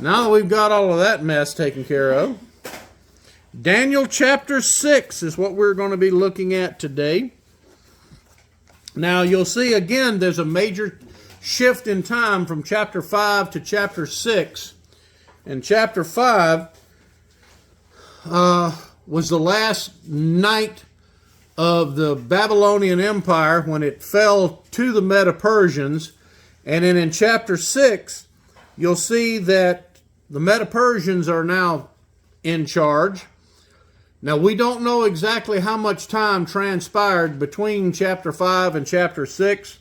Now that we've got all of that mess taken care of, Daniel chapter 6 is what we're going to be looking at today. Now you'll see again there's a major shift in time from chapter 5 to chapter 6. And chapter 5 was the last night of the Babylonian Empire when it fell to the Medo-Persians. And then in chapter 6, you'll see that the Medo-Persians are now in charge. Now, we don't know exactly how much time transpired between chapter 5 and chapter 6.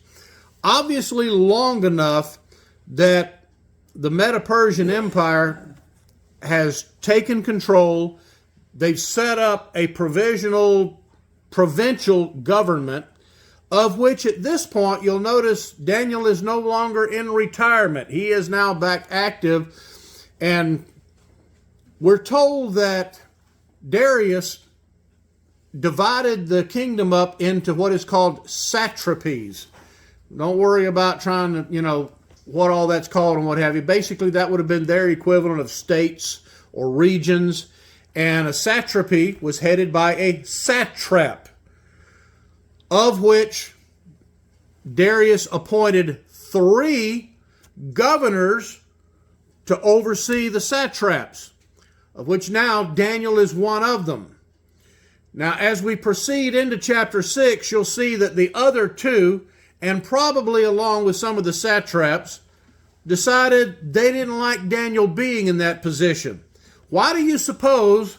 Obviously long enough that the Medo-Persian Empire has taken control. They've set up a provincial government, of which at this point you'll notice Daniel is no longer in retirement. He is now back active. And we're told that Darius divided the kingdom up into what is called satrapies. Don't worry about trying to, what all that's called and what have you. Basically, that would have been their equivalent of states or regions. And a satrapy was headed by a satrap, of which Darius appointed 3 governors to oversee the satraps, of which now Daniel is one of them. Now, as we proceed into chapter 6, you'll see that the other 2, and probably along with some of the satraps, decided they didn't like Daniel being in that position. Why do you suppose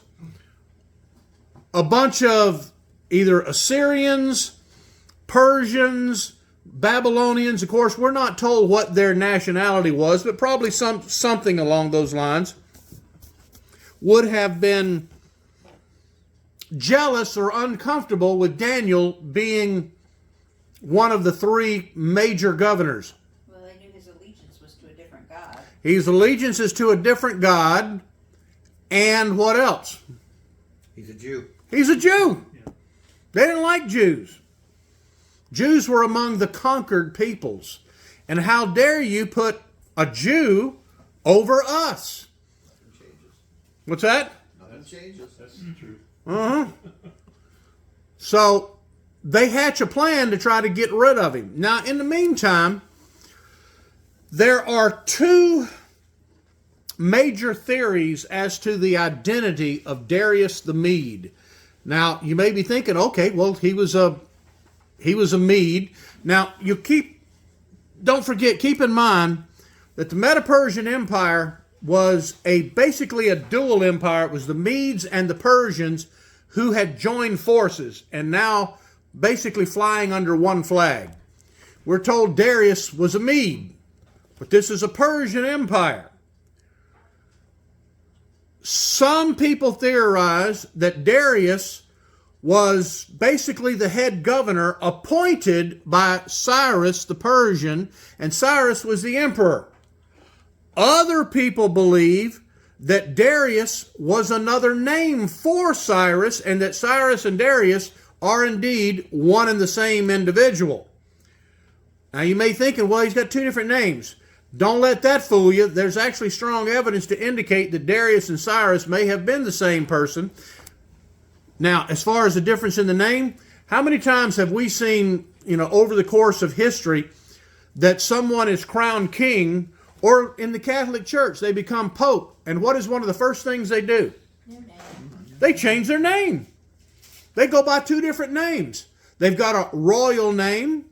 a bunch of either Assyrians, Persians, Babylonians, of course, we're not told what their nationality was, but probably something along those lines, would have been jealous or uncomfortable with Daniel being one of the 3 major governors? Well, they knew his allegiance was to a different god. His allegiance is to a different god, and what else? He's a Jew. He's a Jew. Yeah. They didn't like Jews. Jews were among the conquered peoples. And how dare you put a Jew over us? Nothing changes. What's that? Nothing changes. That's true. Uh-huh. So they hatch a plan to try to get rid of him. Now, in the meantime, there are 2 major theories as to the identity of Darius the Mede. Now, you may be thinking, okay, well, he was a Mede. Now, don't forget, keep in mind that the Medo-Persian Empire was basically a dual empire. It was the Medes and the Persians who had joined forces and now basically flying under one flag. We're told Darius was a Mede, but this is a Persian empire. Some people theorize that Darius was basically the head governor appointed by Cyrus the Persian, and Cyrus was the emperor. Other people believe that Darius was another name for Cyrus, and that Cyrus and Darius are indeed one and the same individual. Now you may be thinking, well, he's got 2 different names. Don't let that fool you. There's actually strong evidence to indicate that Darius and Cyrus may have been the same person. Now, as far as the difference in the name, how many times have we seen, over the course of history, that someone is crowned king, or in the Catholic Church, they become pope, and what is one of the first things they do? New name. They change their name. They go by 2 different names. They've got a royal name,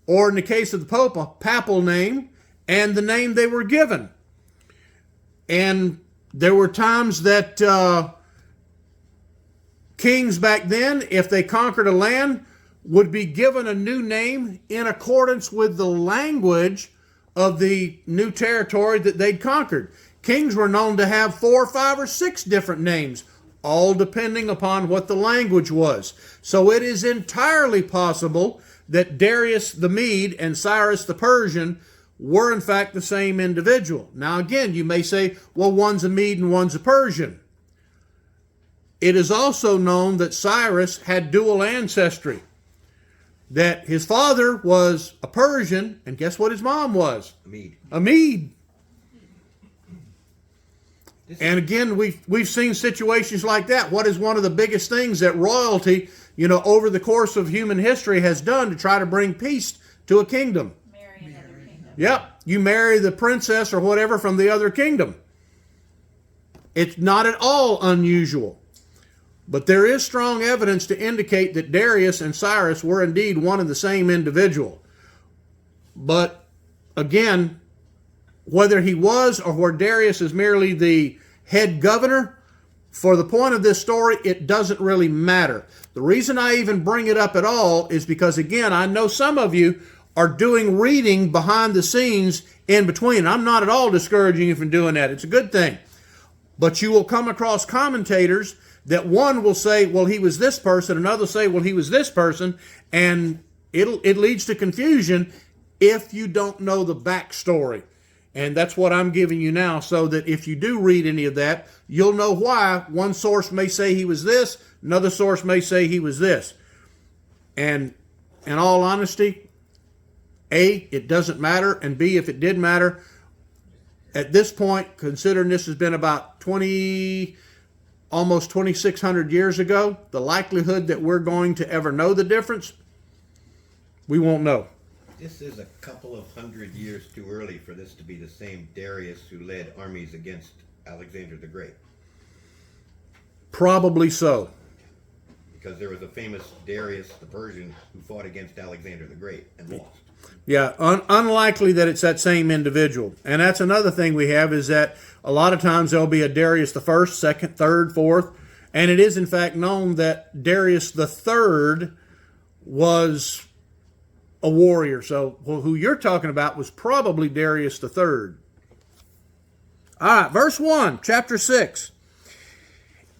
or in the case of the Pope, a papal name, and the name they were given. And there were times that kings back then, if they conquered a land, would be given a new name in accordance with the language of the new territory that they'd conquered. Kings were known to have 4, 5, or 6 different names, all depending upon what the language was. So it is entirely possible that Darius the Mede and Cyrus the Persian were in fact the same individual. Now again, you may say, well, one's a Mede and one's a Persian. It is also known that Cyrus had dual ancestry. That his father was a Persian, and guess what his mom was? A Mede. A Mede. And again, we've seen situations like that. What is one of the biggest things that royalty, over the course of human history has done to try to bring peace to a kingdom? Marry another kingdom. Yep. You marry the princess or whatever from the other kingdom. It's not at all unusual. But there is strong evidence to indicate that Darius and Cyrus were indeed one and the same individual. But again, whether he was or where Darius is merely the head governor, for the point of this story, it doesn't really matter. The reason I even bring it up at all is because, again, I know some of you are doing reading behind the scenes in between. I'm not at all discouraging you from doing that. It's a good thing. But you will come across commentators that one will say, well, he was this person, another will say, well, he was this person, and it leads to confusion if you don't know the backstory. And that's what I'm giving you now, so that if you do read any of that, you'll know why one source may say he was this, another source may say he was this. And in all honesty, A, it doesn't matter, and B, if it did matter, at this point, considering this has been about almost 2,600 years ago, the likelihood that we're going to ever know the difference, we won't know. This is a couple of hundred years too early for this to be the same Darius who led armies against Alexander the Great. Probably so. Because there was a famous Darius the Persian who fought against Alexander the Great and lost. Yeah, unlikely that it's that same individual. And that's another thing we have, is that a lot of times there'll be a Darius the first, second, third, fourth, and it is in fact known that Darius the third was a warrior. So who you're talking about was probably Darius the third. All right, verse 1, chapter 6.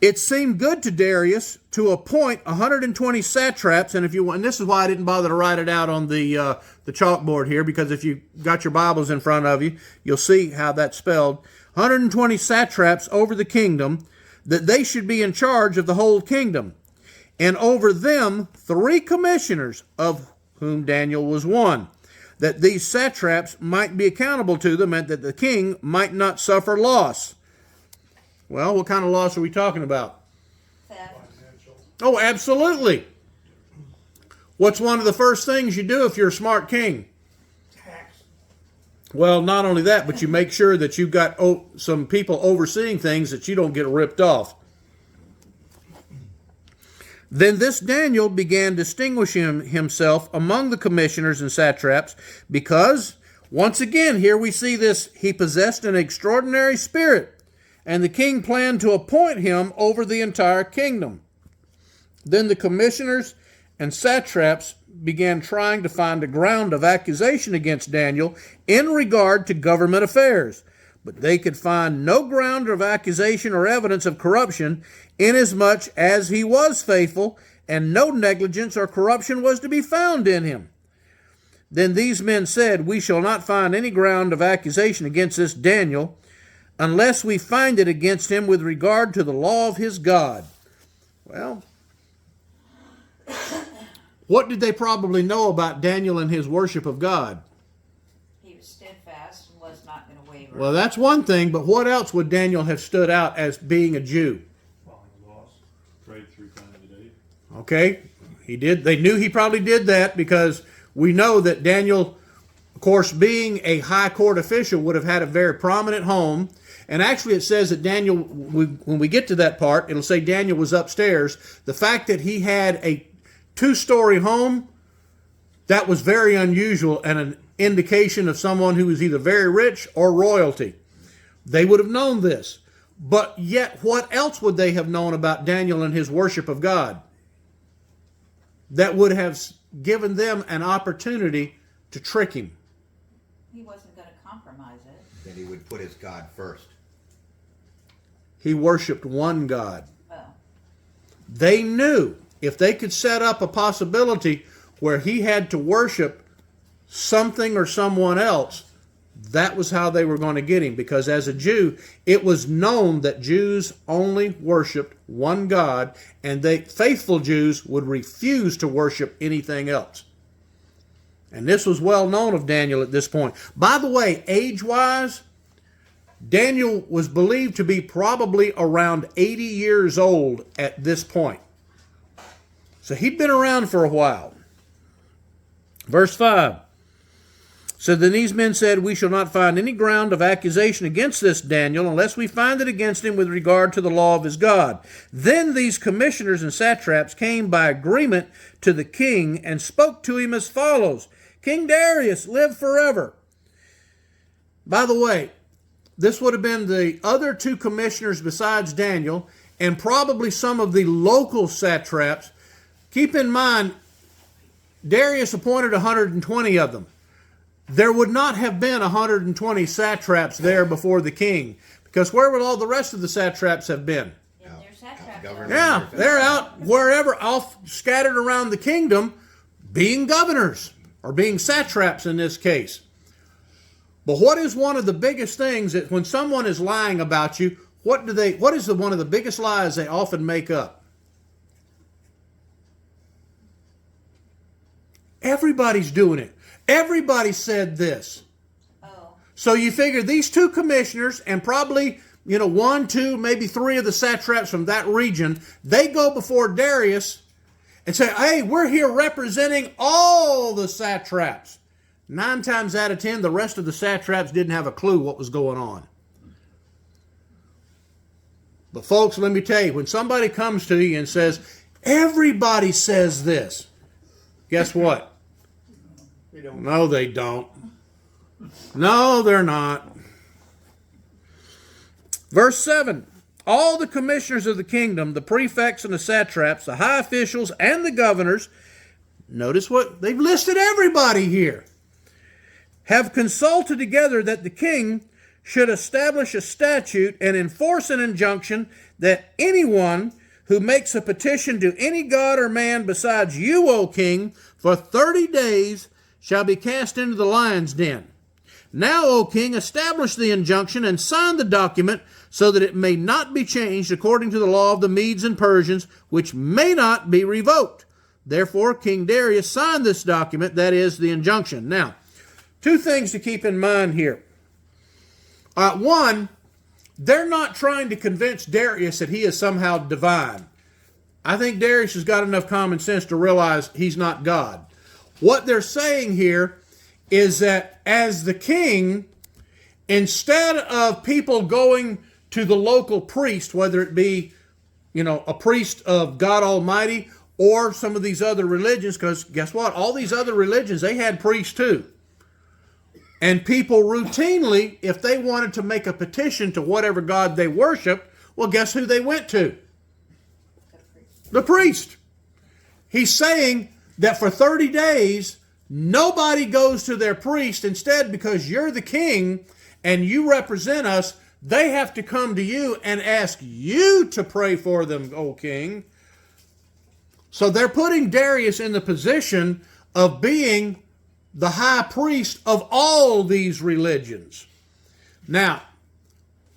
It seemed good to Darius to appoint 120 satraps, and this is why I didn't bother to write it out on the chalkboard here, because if you got your Bibles in front of you, you'll see how that's spelled. 120 satraps over the kingdom, that they should be in charge of the whole kingdom, and over them 3 commissioners, of whom Daniel was one, that these satraps might be accountable to them, and that the king might not suffer loss. Well, what kind of loss are we talking about? Theft. Oh, absolutely. What's one of the first things you do if you're a smart king? Tax. Well, not only that, but you make sure that you've got some people overseeing things that you don't get ripped off. Then this Daniel began distinguishing himself among the commissioners and satraps, because, once again, here we see this, he possessed an extraordinary spirit, and the king planned to appoint him over the entire kingdom. Then the commissioners and satraps began trying to find a ground of accusation against Daniel in regard to government affairs, but they could find no ground of accusation or evidence of corruption, inasmuch as he was faithful, and no negligence or corruption was to be found in him. Then these men said, we shall not find any ground of accusation against this Daniel, unless we find it against him with regard to the law of his God. Well, what did they probably know about Daniel and his worship of God? He was steadfast and was not going to waver. Well, that's one thing, but what else would Daniel have stood out as being a Jew? Following the laws. Prayed 3 times a day. Okay, he did. They knew he probably did that, because we know that Daniel, of course, being a high court official, would have had a very prominent home. And actually it says that Daniel, when we get to that part, it'll say Daniel was upstairs. The fact that he had a 2-story home, that was very unusual and an indication of someone who was either very rich or royalty. They would have known this. But yet, what else would they have known about Daniel and his worship of God that would have given them an opportunity to trick him? He wasn't going to compromise it. That he would put his God first. He worshiped one God. Well, They knew if they could set up a possibility where he had to worship something or someone else, that was how they were going to get him. Because as a Jew, it was known that Jews only worshiped one God, and faithful Jews would refuse to worship anything else. And this was well known of Daniel at this point. By the way, age-wise, Daniel was believed to be probably around 80 years old at this point. So he'd been around for a while. Verse 5. So then these men said, we shall not find any ground of accusation against this Daniel unless we find it against him with regard to the law of his God. Then these commissioners and satraps came by agreement to the king and spoke to him as follows. King Darius, live forever. By the way, this would have been the other two commissioners besides Daniel, and probably some of the local satraps. Keep in mind, Darius appointed 120 of them. There would not have been 120 satraps there before the king, because where would all the rest of the satraps have been? Yeah, they're satraps. government. Yeah, they're out wherever, off scattered around the kingdom, being governors, or being satraps in this case. But what is one of the biggest things that when someone is lying about you, what is one of the biggest lies they often make up? Everybody's doing it. Everybody said this. Oh, So you figure these two commissioners and probably, one, two, maybe three of the satraps from that region, they go before Darius and say, hey, we're here representing all the satraps. 9 times out of 10, the rest of the satraps didn't have a clue what was going on. But folks, let me tell you, when somebody comes to you and says, everybody says this, guess what? No, they don't. No, they're not. Verse 7. All the commissioners of the kingdom, the prefects and the satraps, the high officials and the governors, notice what? They've listed everybody here, have consulted together that the king should establish a statute and enforce an injunction that anyone who makes a petition to any god or man besides you, O king, for 30 days shall be cast into the lion's den. Now, O king, establish the injunction and sign the document so that it may not be changed according to the law of the Medes and Persians, which may not be revoked. Therefore, King Darius signed this document, that is, the injunction. Now, 2 things to keep in mind here. One, they're not trying to convince Darius that he is somehow divine. I think Darius has got enough common sense to realize he's not God. What they're saying here is that as the king, instead of people going to the local priest, whether it be, a priest of God Almighty or some of these other religions, because guess what? All these other religions, they had priests too. And people routinely, if they wanted to make a petition to whatever God they worshiped, well, guess who they went to? The priest. He's saying that for 30 days, nobody goes to their priest. Instead, because you're the king and you represent us, they have to come to you and ask you to pray for them, O king. So they're putting Darius in the position of being the high priest of all these religions. Now,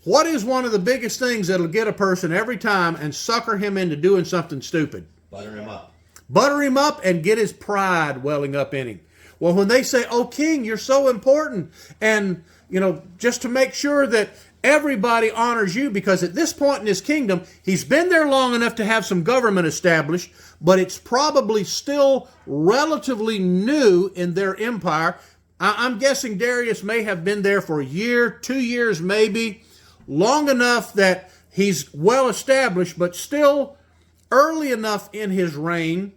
what is one of the biggest things that'll get a person every time and sucker him into doing something stupid? Butter him up. Butter him up and get his pride welling up in him. Well, when they say, oh, king, you're so important, and, just to make sure that everybody honors you, because at this point in his kingdom, he's been there long enough to have some government established, but it's probably still relatively new in their empire. I'm guessing Darius may have been there for a year, 2 years maybe, long enough that he's well established, but still early enough in his reign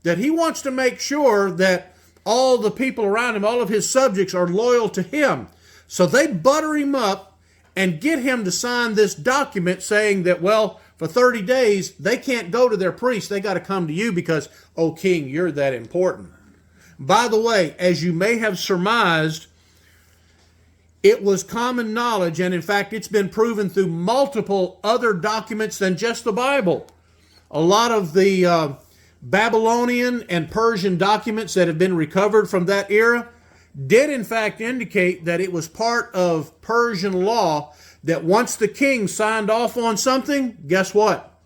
that he wants to make sure that all the people around him, all of his subjects, are loyal to him. So they butter him up and get him to sign this document saying that, well, for 30 days, they can't go to their priest. They got to come to you because, oh, king, you're that important. By the way, as you may have surmised, it was common knowledge, and in fact, it's been proven through multiple other documents than just the Bible. A lot of the Babylonian and Persian documents that have been recovered from that era did in fact indicate that it was part of Persian law that once the king signed off on something, guess what?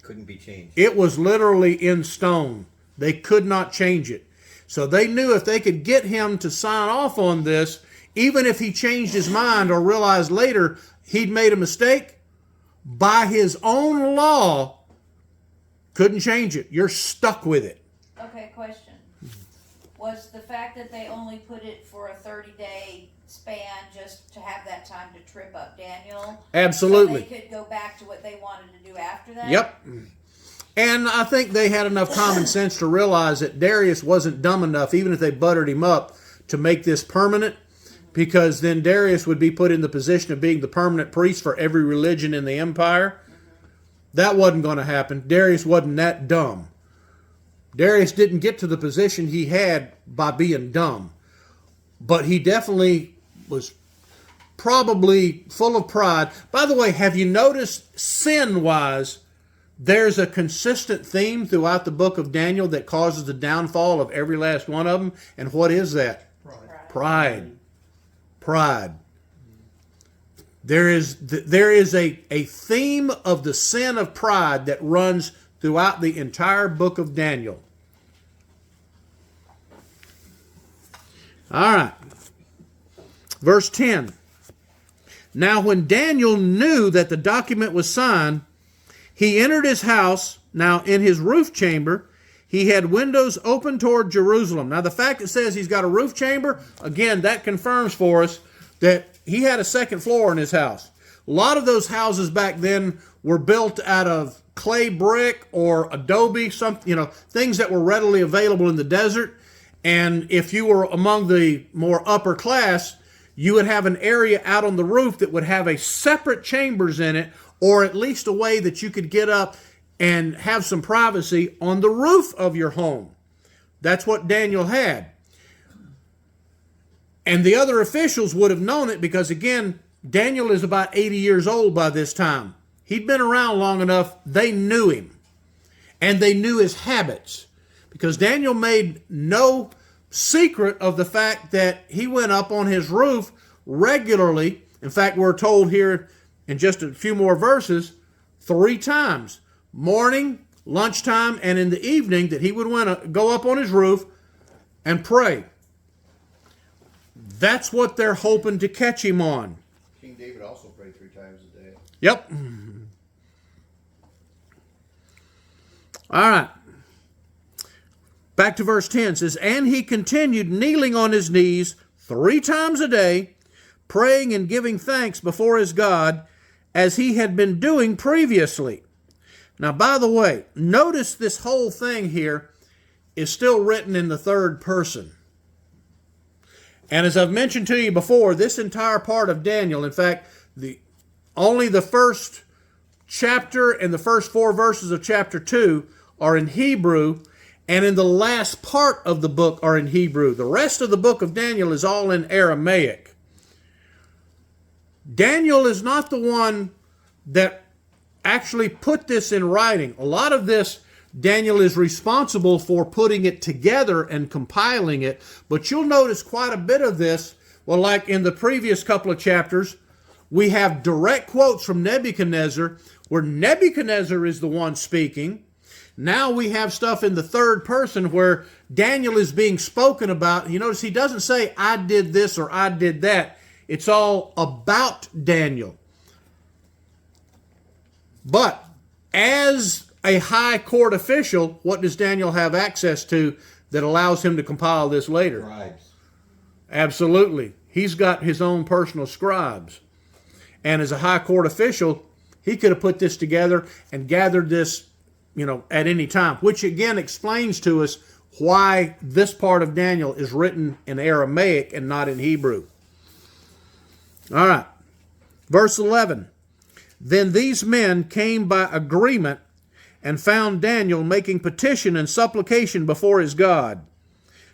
Couldn't be changed. It was literally in stone. They could not change it. So they knew if they could get him to sign off on this, even if he changed his mind or realized later he'd made a mistake, by his own law, couldn't change it. You're stuck with it. Okay, question. Was the fact that they only put it for a 30-day span just to have that time to trip up Daniel? Absolutely. So they could go back to what they wanted to do after that? Yep. And I think they had enough common sense to realize that Darius wasn't dumb enough, even if they buttered him up, to make this permanent, because then Darius would be put in the position of being the permanent priest for every religion in the empire. That wasn't going to happen. Darius wasn't that dumb. Darius didn't get to the position he had by being dumb. But he definitely was probably full of pride. By the way, have you noticed, sin-wise, there's a consistent theme throughout the book of Daniel that causes the downfall of every last one of them? And what is that? Pride. Pride. There is a theme of the sin of pride that runs throughout the entire book of Daniel. All right. Verse 10. Now when Daniel knew that the document was signed, he entered his house. Now in his roof chamber, he had windows open toward Jerusalem. Now the fact it says he's got a roof chamber, again, that confirms for us that he had a second floor in his house. A lot of those houses back then were built out of clay brick or adobe, things that were readily available in the desert. And if you were among the more upper class, you would have an area out on the roof that would have a separate chambers in it, or at least a way that you could get up and have some privacy on the roof of your home. That's what Daniel had. And the other officials would have known it because, again, Daniel is about 80 years old by this time. He'd been around long enough. They knew him. And they knew his habits. Because Daniel made no secret of the fact that he went up on his roof regularly. In fact, we're told here in just a few more verses, 3 times. Morning, lunchtime, and in the evening, that he would go up on his roof and pray. That's what they're hoping to catch him on. King David also prayed 3 times a day. Yep. All right. Back to verse 10 says, and he continued kneeling on his knees 3 times a day, praying and giving thanks before his God, as he had been doing previously. Now, by the way, notice this whole thing here is still written in the third person. And as I've mentioned to you before, this entire part of Daniel, in fact, only the first chapter and the first 4 verses of chapter 2 are in Hebrew, and in the last part of the book are in Hebrew. The rest of the book of Daniel is all in Aramaic. Daniel is not the one that actually put this in writing. A lot of this, Daniel is responsible for putting it together and compiling it. But you'll notice quite a bit of this. Well, like in the previous couple of chapters, we have direct quotes from Nebuchadnezzar, where Nebuchadnezzar is the one speaking. Now we have stuff in the third person where Daniel is being spoken about. You notice he doesn't say, I did this or I did that. It's all about Daniel. But as a high court official, what does Daniel have access to that allows him to compile this later? Scribes. Absolutely. He's got his own personal scribes. And as a high court official, he could have put this together and gathered this, at any time, which again explains to us why this part of Daniel is written in Aramaic and not in Hebrew. All right. Verse 11. Then these men came by agreement and found Daniel making petition and supplication before his God.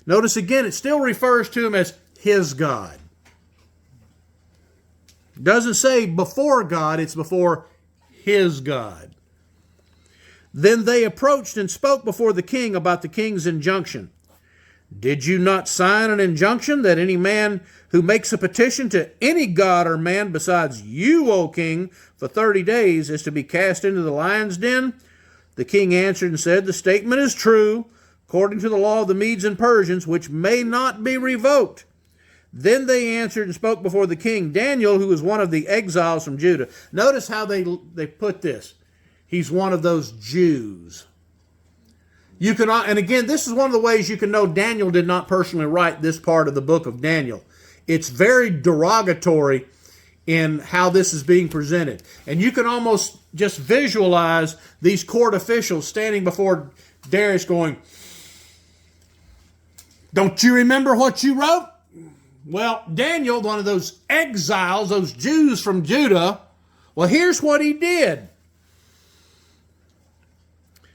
Notice again, it still refers to him as his God. It doesn't say before God, it's before his God. Then they approached and spoke before the king about the king's injunction. Did you not sign an injunction that any man who makes a petition to any god or man besides you, O king, for 30 days is to be cast into the lion's den? The king answered and said, the statement is true, according to the law of the Medes and Persians, which may not be revoked. Then they answered and spoke before the king, Daniel, who was one of the exiles from Judah. Notice how they put this. He's one of those Jews. You can, and again, this is one of the ways you can know Daniel did not personally write this part of the book of Daniel. It's very derogatory in how this is being presented. And you can almost just visualize these court officials standing before Darius going, don't you remember what you wrote? Well, Daniel, one of those exiles, those Jews from Judah, well, here's what he did.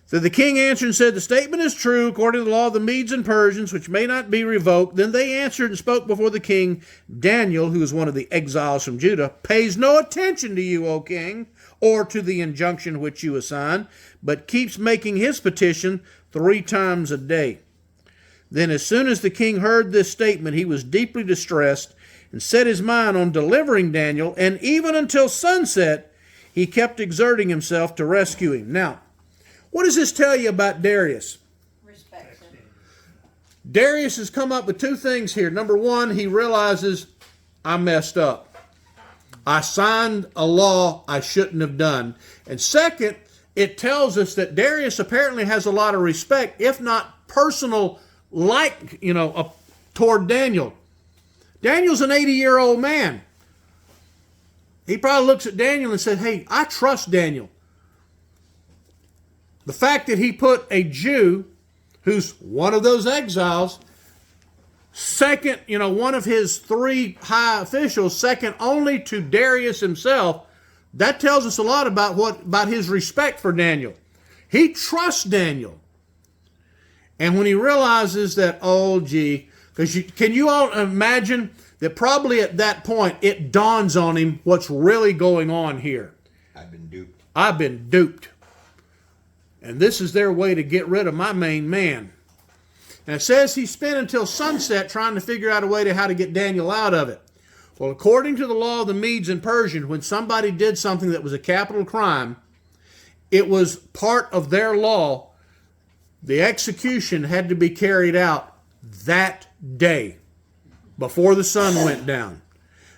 So the king answered and said, the statement is true according to the law of the Medes and Persians, which may not be revoked. Then they answered and spoke before the king. Daniel, who is one of the exiles from Judah, pays no attention to you, O king, or to the injunction which you assign, but keeps making his petition 3 times a day. Then as soon as the king heard this statement, he was deeply distressed and set his mind on delivering Daniel, and even until sunset, he kept exerting himself to rescue him. Now, what does this tell you about Darius? Respect him. Darius has come up with 2 things here. Number 1, he realizes, I messed up. I signed a law I shouldn't have done. And second, it tells us that Darius apparently has a lot of respect, if not personal toward Daniel. Daniel's an 80-year-old man. He probably looks at Daniel and said, hey, I trust Daniel. The fact that he put a Jew, who's one of those exiles, second, one of his 3 high officials, second only to Darius himself, that tells us a lot about his respect for Daniel. He trusts Daniel. And when he realizes that, can you all imagine that probably at that point it dawns on him what's really going on here? I've been duped. And this is their way to get rid of my main man. And it says he spent until sunset trying to figure out a way to how to get Daniel out of it. Well, according to the law of the Medes and Persians, when somebody did something that was a capital crime, it was part of their law. The execution had to be carried out that day before the sun went down.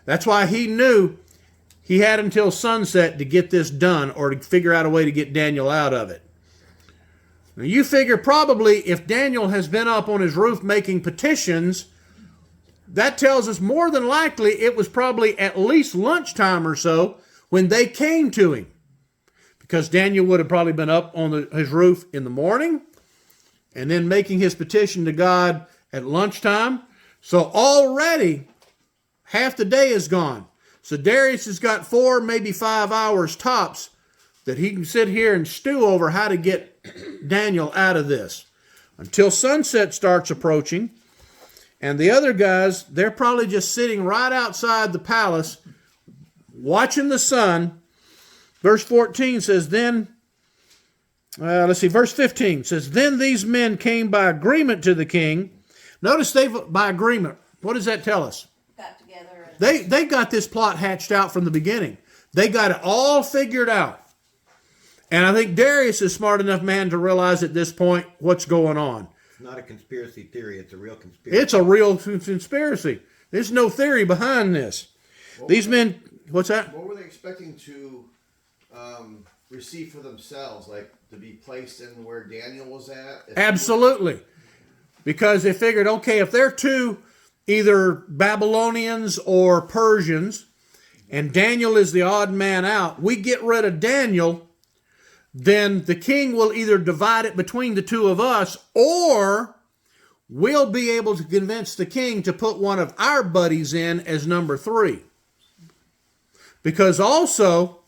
That's why he knew he had until sunset to get this done or to figure out a way to get Daniel out of it. Now you figure probably if Daniel has been up on his roof making petitions, that tells us more than likely it was probably at least lunchtime or so when they came to him. Because Daniel would have probably been up on his roof in the morning and then making his petition to God at lunchtime. So already half the day is gone. So Darius has got 4, maybe 5 hours tops that he can sit here and stew over how to get Daniel out of this. Until sunset starts approaching. And the other guys, they're probably just sitting right outside the palace watching the sun. Verse 14 says, verse 15 says, then these men came by agreement to the king. Notice by agreement. What does that tell us? Got together. They got this plot hatched out from the beginning. They got it all figured out. And I think Darius is a smart enough man to realize at this point what's going on. It's not a conspiracy theory, it's a real conspiracy. It's a real conspiracy. There's no theory behind this. These men, what's that? What were they expecting to receive for themselves? Like to be placed in where Daniel was at? Absolutely. Because they figured, okay, if they're 2 either Babylonians or Persians, and Daniel is the odd man out, we get rid of Daniel, then the king will either divide it between the 2 of us, or we'll be able to convince the king to put one of our buddies in as number 3. Because also,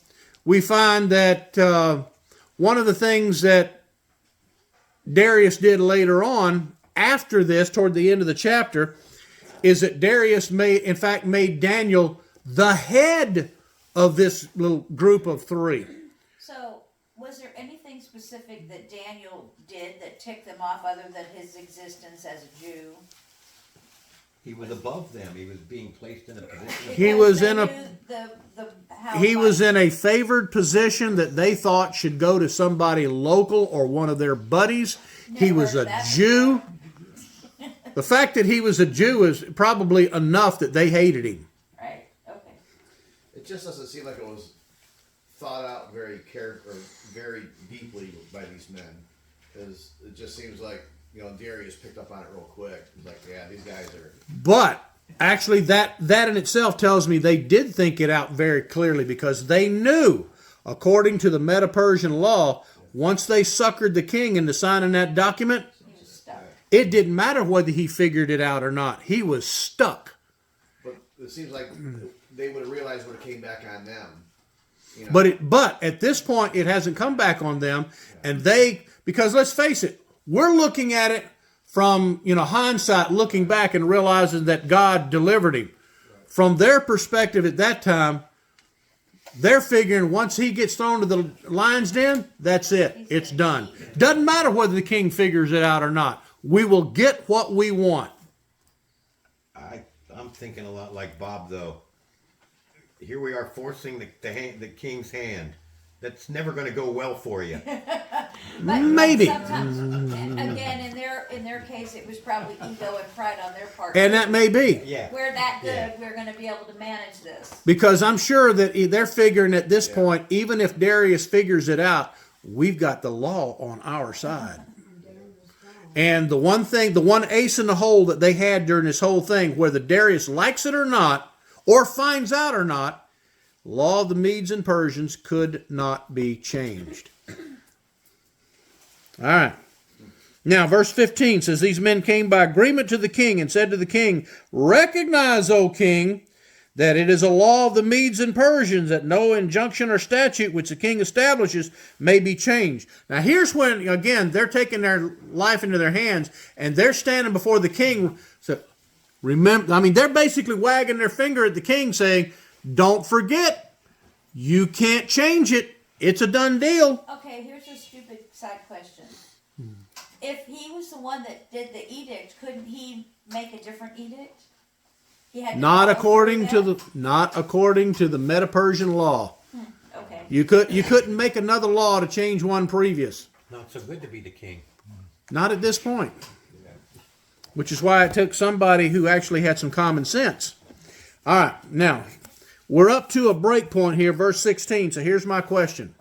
we find that one of the things that Darius did later on, after this, toward the end of the chapter, is that Darius made Daniel the head of this little group of 3. So, was there anything specific that Daniel did that ticked them off other than his existence as a Jew? He was above them. He was being placed in a position. He was Because in they a- knew how He was much- in a favored position that they thought should go to somebody local or one of their buddies. He Never was heard a that Jew. The fact that he was a Jew is probably enough that they hated him. Right, okay. It just doesn't seem like it was thought out very deeply by these men, because it just seems like Darius picked up on it real quick. He's like, yeah, these guys are. But actually, that in itself tells me they did think it out very clearly, because they knew, according to the Medo-Persian law, once they suckered the king into signing that document, He was stuck. it didn't matter whether he figured it out or not. He was stuck. But it seems like they would have realized when it came back on them. But at this point, it hasn't come back on them, and because let's face it, we're looking at it from hindsight, looking back and realizing that God delivered him. From their perspective at that time, they're figuring once he gets thrown to the lion's den, that's it. It's done. Doesn't matter whether the king figures it out or not. We will get what we want. I'm thinking a lot like Bob, though. Here we are forcing the king's hand. That's never going to go well for you. But Maybe. sometimes, again, in their case, it was probably ego and pride on their part. And that may be. Yeah. We're that good. Yeah. We're going to be able to manage this. Because I'm sure that they're figuring at this point, even if Darius figures it out, we've got the law on our side. And the one ace in the hole that they had during this whole thing, whether Darius likes it or not, or finds out or not, law of the Medes and Persians could not be changed. All right. Now, verse 15 says, these men came by agreement to the king and said to the king, recognize, O king, that it is a law of the Medes and Persians that no injunction or statute which the king establishes may be changed. Now, here's when, again, they're taking their life into their hands, and they're standing before the king. So, remember, they're basically wagging their finger at the king saying, don't forget, you can't change it. It's a done deal. Okay, here's a stupid side question. If he was the one that did the edict, couldn't he make a different edict? He had to Not follow according through to the Medo-Persian law. that? Okay. You couldn't make another law to change one previous. Not so good to be the king. Not at this point. Which is why it took somebody who actually had some common sense. All right, now, we're up to a break point here, verse 16. So here's my question.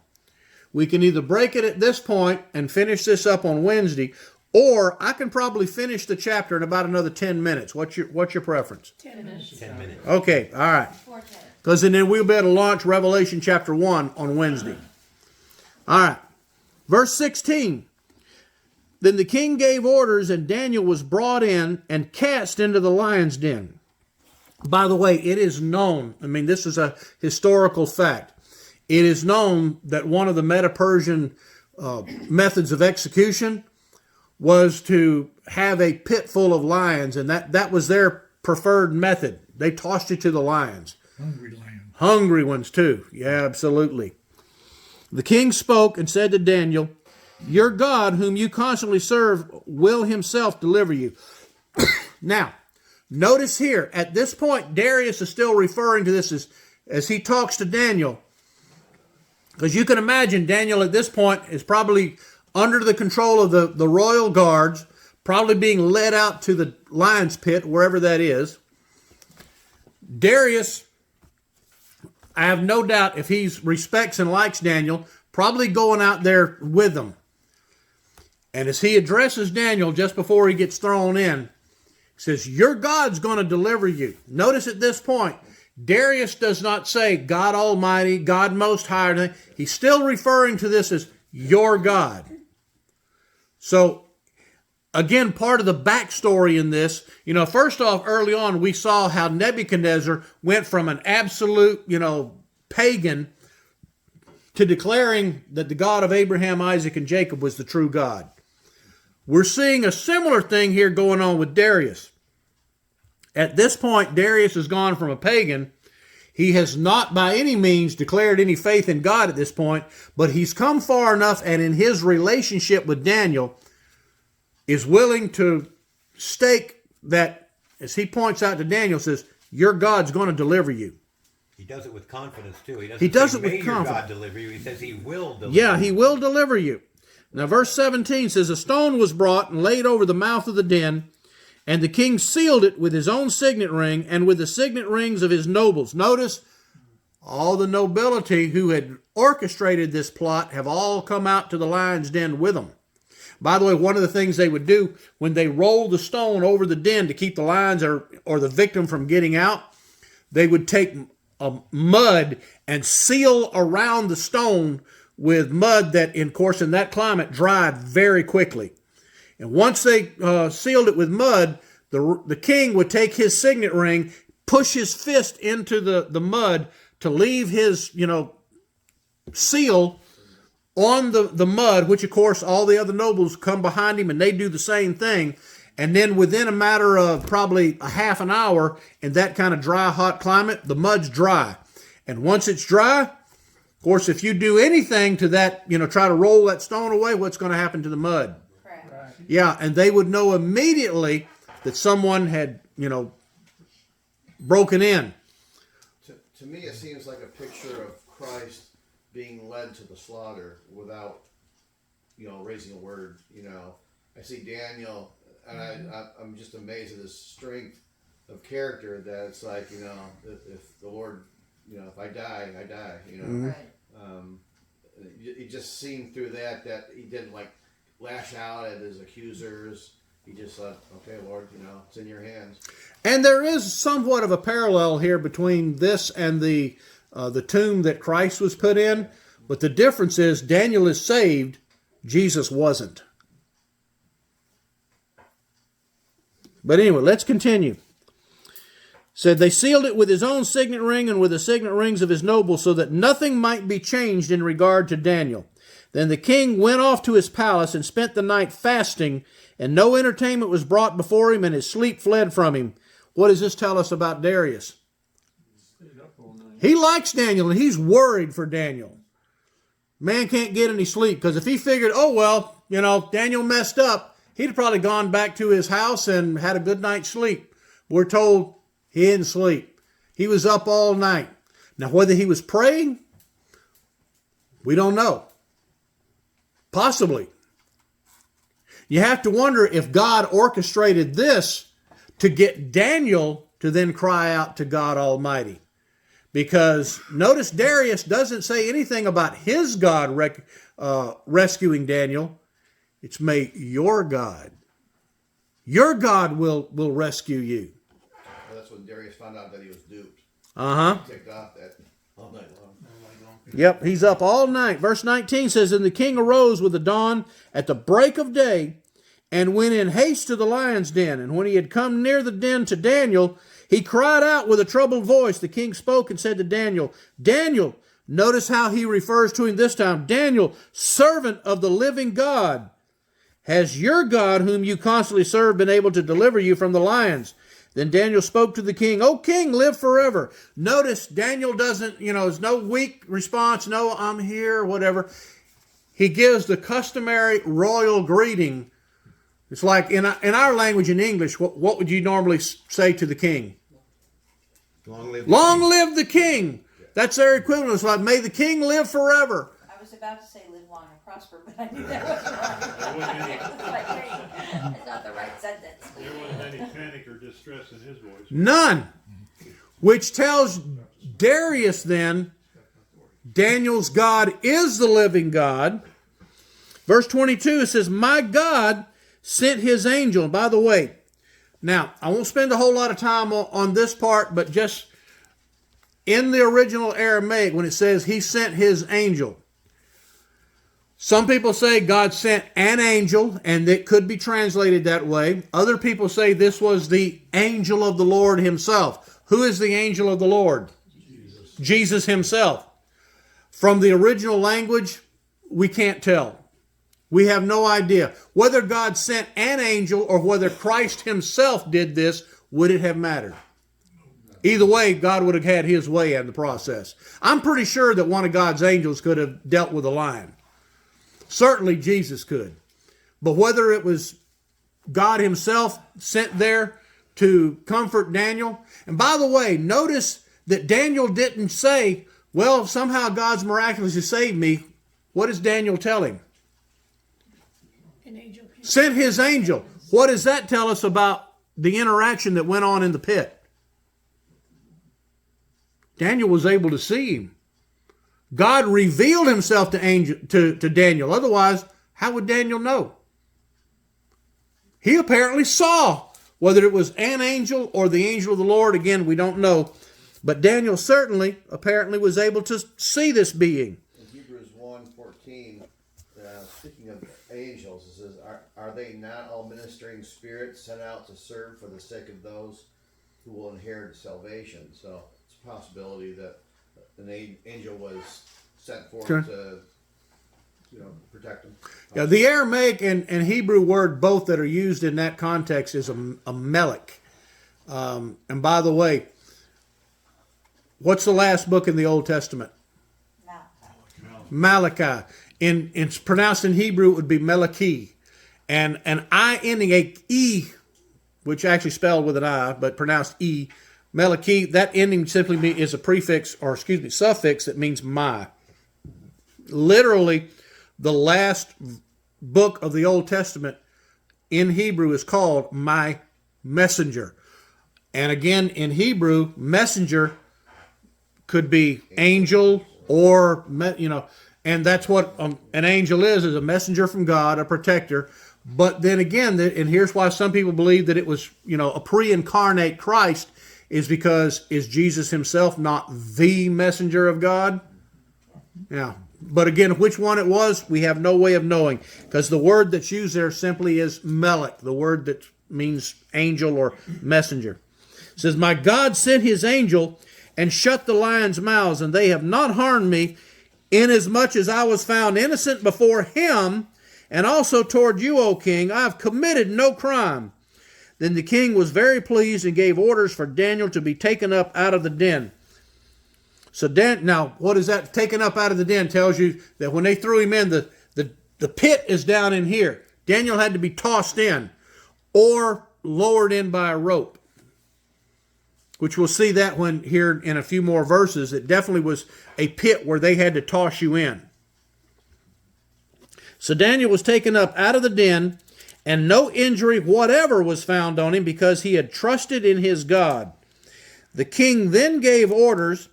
We can either break it at this point and finish this up on Wednesday, or I can probably finish the chapter in about another 10 minutes. What's your preference? 10 minutes. 10 minutes. Okay, all right. 4 10. Because then we'll be able to launch Revelation chapter 1 on Wednesday. All right. Verse 16. Then the king gave orders, and Daniel was brought in and cast into the lion's den. By the way, it is known, this is a historical fact. It is known that one of the Medo-Persian methods of execution was to have a pit full of lions, and that was their preferred method. They tossed you to the lions. Hungry lion. Hungry ones too. Yeah, absolutely. The king spoke and said to Daniel, your God, whom you constantly serve, will himself deliver you. Now, notice here, at this point, Darius is still referring to this as he talks to Daniel. Because you can imagine Daniel at this point is probably under the control of the royal guards, probably being led out to the lion's pit, wherever that is. Darius, I have no doubt, if he respects and likes Daniel, probably going out there with him. And as he addresses Daniel just before he gets thrown in, he says, your God's going to deliver you. Notice at this point, Darius does not say God Almighty, God Most High. He's still referring to this as your God. So, again, part of the backstory in this, first off, early on, we saw how Nebuchadnezzar went from an absolute, pagan to declaring that the God of Abraham, Isaac, and Jacob was the true God. We're seeing a similar thing here going on with Darius. At this point, Darius has gone from a pagan. He has not by any means declared any faith in God at this point, but he's come far enough, and in his relationship with Daniel, is willing to stake that, as he points out to Daniel, says, your God's going to deliver you. He does it with confidence, too. He does say, it with may your confidence. God deliver you. He says he will deliver Yeah, you. he will deliver you. Now, verse 17 says, a stone was brought and laid over the mouth of the den, And the king sealed it with his own signet ring and with the signet rings of his nobles. Notice, all the nobility who had orchestrated this plot have all come out to the lion's den with them. By the way, one of the things they would do when they rolled the stone over the den to keep the lions or the victim from getting out, they would take mud and seal around the stone with mud that, in that climate, dried very quickly. And once they sealed it with mud, the king would take his signet ring, push his fist into the mud to leave his, seal on the mud, which of course all the other nobles come behind him and they do the same thing. And then within a matter of probably a half an hour in that kind of dry, hot climate, the mud's dry. And once it's dry, of course, if you do anything to that, try to roll that stone away, what's going to happen to the mud? Correct. Yeah, and they would know immediately that someone had, broken in. To me, it seems like a picture of Christ being led to the slaughter without, raising a word. I see Daniel, and I'm just amazed at his strength of character. That it's like, if the Lord, if I die, I die. Mm-hmm. Right. It just seemed through that he didn't lash out at his accusers. He just said, "Okay, Lord, it's in your hands." And there is somewhat of a parallel here between this and the tomb that Christ was put in. But the difference is Daniel is saved, Jesus wasn't. But anyway, let's continue. Said they sealed it with his own signet ring and with the signet rings of his nobles so that nothing might be changed in regard to Daniel. Then the king went off to his palace and spent the night fasting, and no entertainment was brought before him, and his sleep fled from him. What does this tell us about Darius? He likes Daniel, and he's worried for Daniel. Man can't get any sleep, because if he figured, Daniel messed up, he'd probably gone back to his house and had a good night's sleep. We're told he didn't sleep. He was up all night. Now, whether he was praying, we don't know. Possibly. You have to wonder if God orchestrated this to get Daniel to then cry out to God Almighty. Because notice Darius doesn't say anything about his God rescuing Daniel. It's may your God will rescue you. Well, that's when Darius found out that he was duped. He ticked off that all night long. Yep, he's up all night. Verse 19 says, And the king arose with the dawn at the break of day and went in haste to the lion's den. And when he had come near the den to Daniel, he cried out with a troubled voice. The king spoke and said to Daniel, Daniel, notice how he refers to him this time. Daniel, servant of the living God, has your God, whom you constantly serve, been able to deliver you from the lions? Then Daniel spoke to the king, O king, live forever. Notice Daniel doesn't, there's no weak response, no, I'm here, whatever. He gives the customary royal greeting. It's like in our language in English, what would you normally say to the king? Long live Live the king. That's their equivalent. It's like, may the king live forever. I was about to say live long and prosper, but I knew that wasn't right. That's not the right sentence. There wasn't any panic or distress in his voice. None. Which tells Darius then, Daniel's God is the living God. Verse 22, it says, My God sent his angel. And by the way, now, I won't spend a whole lot of time on this part, but just in the original Aramaic, when it says he sent his angel, some people say God sent an angel, and it could be translated that way. Other people say this was the angel of the Lord himself. Who is the angel of the Lord? Jesus himself. From the original language, we can't tell. We have no idea. Whether God sent an angel or whether Christ himself did this, would it have mattered? Either way, God would have had his way in the process. I'm pretty sure that one of God's angels could have dealt with a lion. Certainly Jesus could. But whether it was God himself sent there to comfort Daniel. And by the way, notice that Daniel didn't say, well, somehow God's miraculously saved me. What does Daniel tell him? An angel came. Sent his angel. What does that tell us about the interaction that went on in the pit. Daniel was able to see him. God revealed himself to Daniel. Otherwise, how would Daniel know? He apparently saw, whether it was an angel or the angel of the Lord. Again, we don't know. But Daniel certainly, apparently, was able to see this being. In Hebrews 1:14, speaking of angels, it says, are they not all ministering spirits sent out to serve for the sake of those who will inherit salvation? So it's a possibility that an angel was sent forth to protect them. Yeah, the Aramaic and Hebrew word, both that are used in that context, is a melech. And by the way, what's the last book in the Old Testament? Malachi. It's pronounced in Hebrew, it would be Meleki. And an I ending, a E, which actually spelled with an I, but pronounced E, Meleki, that ending simply is a prefix, or suffix that means my. Literally, the last book of the Old Testament in Hebrew is called my messenger. And again, in Hebrew, messenger could be angel or, and that's what an angel is a messenger from God, a protector. But then again, and here's why some people believe that it was, a pre-incarnate Christ, is because, is Jesus himself not the messenger of God? Yeah. But again, which one it was, we have no way of knowing, because the word that's used there simply is melech, the word that means angel or messenger. It says, my God sent his angel and shut the lions' mouths, and they have not harmed me, inasmuch as I was found innocent before him, and also toward you, O king. I have committed no crime. Then the king was very pleased and gave orders for Daniel to be taken up out of the den. So now, what is that? Taken up out of the den tells you that when they threw him in, the pit is down in here. Daniel had to be tossed in or lowered in by a rope, which we'll see that when here in a few more verses. It definitely was a pit where they had to toss you in. So Daniel was taken up out of the den, and no injury whatever was found on him, because he had trusted in his God. The king then gave orders,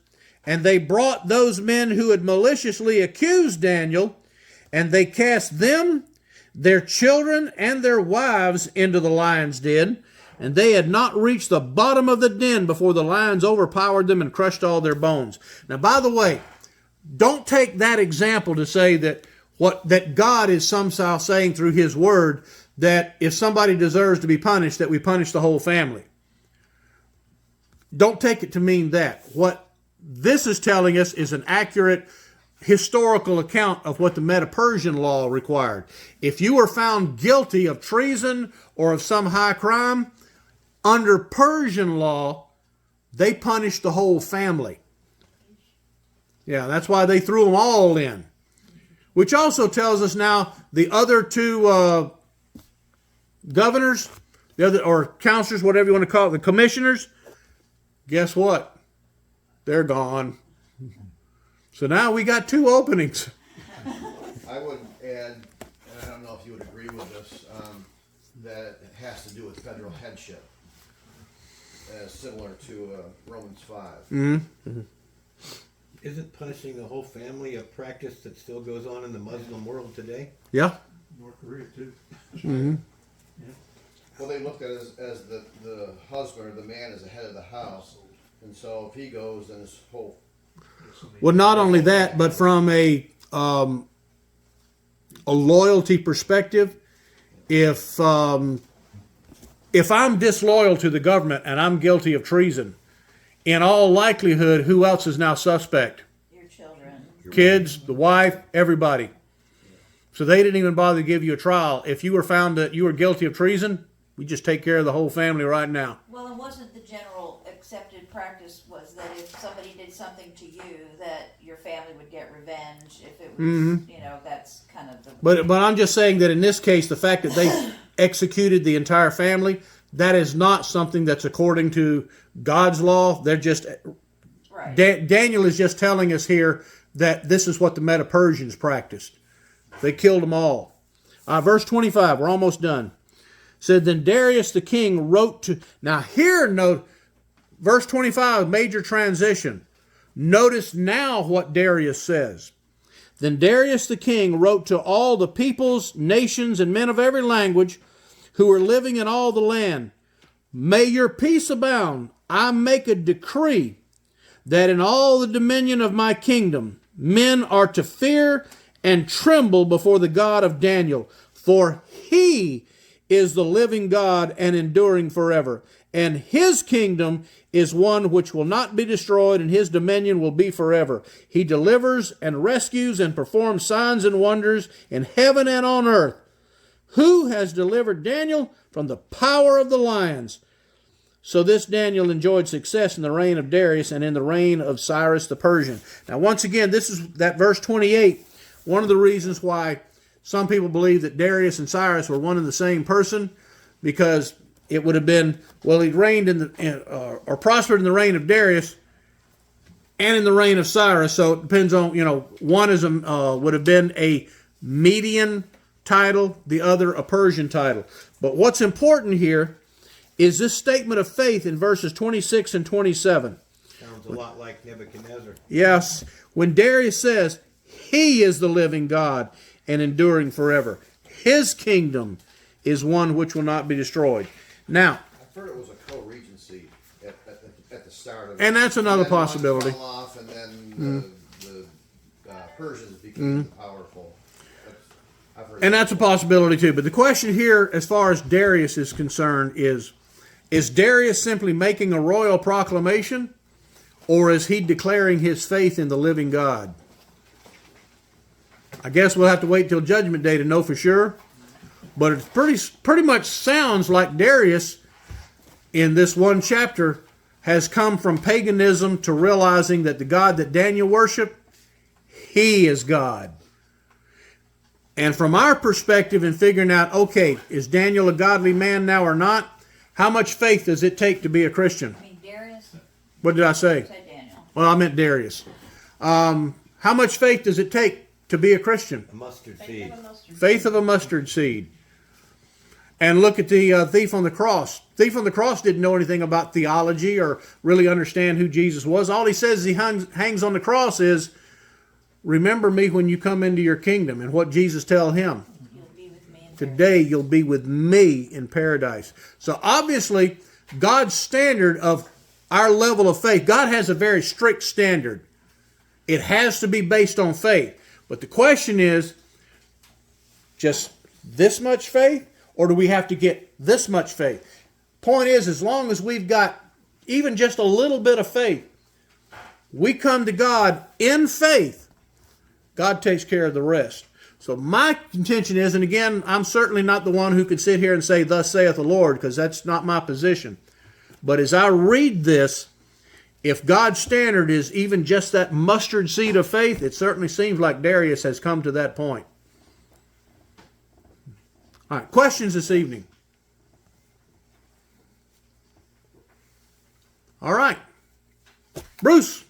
and they brought those men who had maliciously accused Daniel, and they cast them, their children, and their wives into the lion's den. And they had not reached the bottom of the den before the lions overpowered them and crushed all their bones. Now, by the way, don't take that example to say that that God is somehow saying through his word that if somebody deserves to be punished, that we punish the whole family. Don't take it to mean that. What this is telling us is an accurate historical account of what the Medo-Persian law required. If you were found guilty of treason or of some high crime, under Persian law, they punished the whole family. Yeah, that's why they threw them all in. Which also tells us now the other two governors, or counselors, whatever you want to call it, the commissioners, guess what? They're gone. So now we got two openings. I would add, and I don't know if you would agree with this, that it has to do with federal headship, similar to Romans 5. Mm-hmm. Isn't punishing the whole family a practice that still goes on in the Muslim world today? Yeah. North Korea too. Mm-hmm. Well, they looked at it as the husband or the man is the head of the house, and so if he goes, then his whole. Well, not only that, but from a loyalty perspective, if I'm disloyal to the government and I'm guilty of treason, in all likelihood, who else is now suspect? Your children. Kids, the wife, everybody. So they didn't even bother to give you a trial. If you were found that you were guilty of treason, we just take care of the whole family right now. Well, it wasn't the general accepted practice was that if somebody did something to you, that your family would get revenge. If it was, that's kind of the. But I'm just saying that in this case, the fact that they executed the entire family, that is not something that's according to God's law. They're just Right. Daniel is just telling us here that this is what the Medo-Persians practiced. They killed them all. Verse 25, we're almost done. said, then Darius the king wrote to... Now here, note, verse 25, major transition. Notice now what Darius says. Then Darius the king wrote to all the peoples, nations, and men of every language who were living in all the land, may your peace abound. I make a decree that in all the dominion of my kingdom, men are to fear and tremble before the God of Daniel, for he is the living God and enduring forever. And his kingdom is one which will not be destroyed, and his dominion will be forever. He delivers and rescues and performs signs and wonders in heaven and on earth. Who has delivered Daniel from the power of the lions? So this Daniel enjoyed success in the reign of Darius and in the reign of Cyrus the Persian. Now, once again, this is that verse 28. One of the reasons why some people believe that Darius and Cyrus were one and the same person, because it would have been, well, he reigned or prospered in the reign of Darius and in the reign of Cyrus. So it depends on, one is would have been a Median title, the other a Persian title. But what's important here is this statement of faith in verses 26 and 27. Sounds a lot like Nebuchadnezzar. Yes, when Darius says, he is the living God and enduring forever. His kingdom is one which will not be destroyed. Now, I've heard it was a co-regency at the start of it. And that's another And then one possibility. fell off, and then the Persians became powerful. I've heard and that's a possibility too. But the question here, as far as Darius is concerned, is Darius simply making a royal proclamation, or is he declaring his faith in the living God? I guess we'll have to wait till Judgment Day to know for sure. But it pretty much sounds like Darius, in this one chapter, has come from paganism to realizing that the God that Daniel worshiped, he is God. And from our perspective in figuring out, okay, is Daniel a godly man now or not? How much faith does it take to be a Christian? I mean, Darius What did I say? said Daniel. Well, I meant Darius. How much faith does it take to be a Christian? A mustard seed. Faith of a mustard seed. And look at the thief on the cross. Thief on the cross didn't know anything about theology or really understand who Jesus was. All he says as he hangs on the cross is, remember me when you come into your kingdom. And what Jesus tell him? You'll be with me in Today you'll be with me in paradise. So obviously, God's standard of our level of faith, God has a very strict standard. It has to be based on faith. But the question is, just this much faith? Or do we have to get this much faith? Point is, as long as we've got even just a little bit of faith, we come to God in faith, God takes care of the rest. So my contention is, and again, I'm certainly not the one who could sit here and say, thus saith the Lord, because that's not my position. But as I read this, if God's standard is even just that mustard seed of faith, it certainly seems like Darius has come to that point. All right, questions this evening? All right. Bruce.